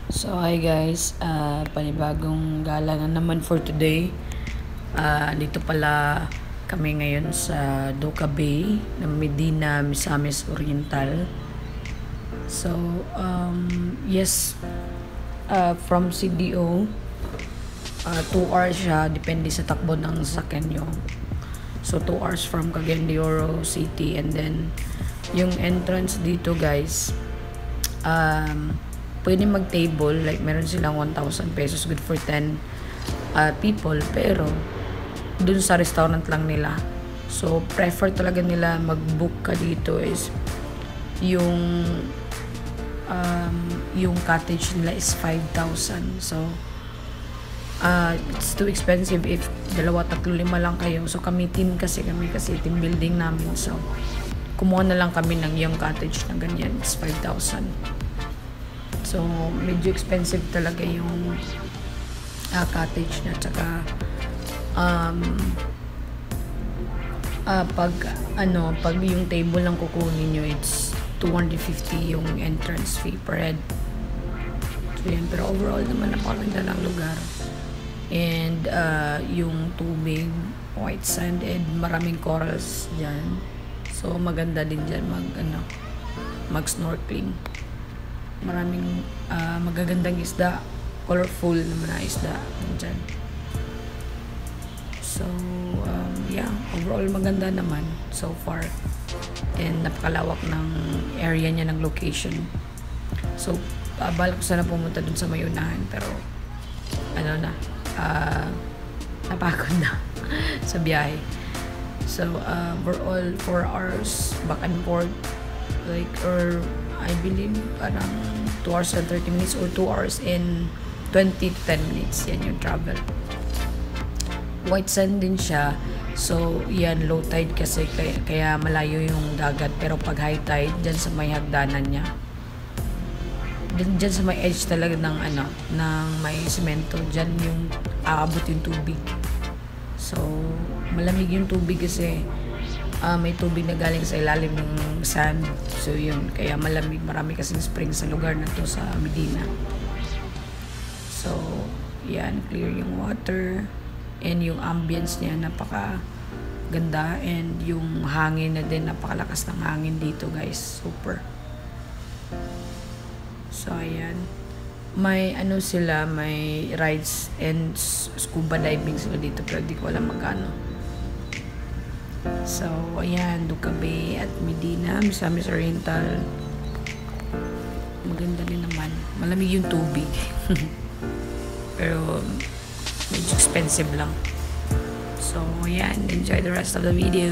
So hi guys, panibagong gala na naman for today. Dito pala kami ngayon sa Doca Bay ng Medina, Misamis Oriental. So yes, from CDO, 2 hours siya, depende sa takbo ng sasakyan nyo. So 2 hours from Cagayan de Oro City, and then yung entrance dito guys, pwede mag-table, like meron silang 1,000 pesos, good for 10 people, pero dun sa restaurant lang nila. So prefer talaga nila mag-book ka dito is yung cottage nila is 5,000. So it's too expensive if 2, 3, 5 lang kayo. So kami team kasi team building namin, so kumuha na lang kami ng yung cottage na ganyan, it's 5,000. So medyo expensive talaga yung cottage na, tsaka pag yung table lang kukunin nyo, it's 250 yung entrance fee per head. So yan, pero overall naman napakaganda ng lugar. And yung tubig, white sand, and maraming corals dyan. So maganda din dyan mag-snorkeling. Maraming magagandang isda, colorful naman na isda dyan. So yeah, overall maganda naman so far, and napakalawak ng area niya, ng location. So balak ko sana pumunta dun sa Mayunahan, pero napagod na sa biyahe. So we're all 4 hours back and forth, like, or I believe parang 2 hours and 30 minutes or 2 hours and 20 to 10 minutes. Yan yung travel. White sand din siya. So yan, low tide kasi, kaya malayo yung dagat. Pero pag high tide, dyan sa may hagdanan niya, dyan sa may edge talaga ng may semento, dyan yung aabot yung tubig. So malamig yung tubig kasi may tubig na galing sa ilalim ng sand. So yun, kaya malamig. Marami kasing spring sa lugar na to, sa Medina. So yan, clear yung water, and yung ambience niya napaka ganda, and yung hangin na din, napakalakas ng hangin dito guys, super. So ayan, may may rides and scuba diving sila dito, pero di ko alam magkano. So ayan, Doca Bay at Medina, Misamis Oriental. Maganda din naman, malamig yung tubig. Pero medyo expensive lang. So ayan, enjoy the rest of the video.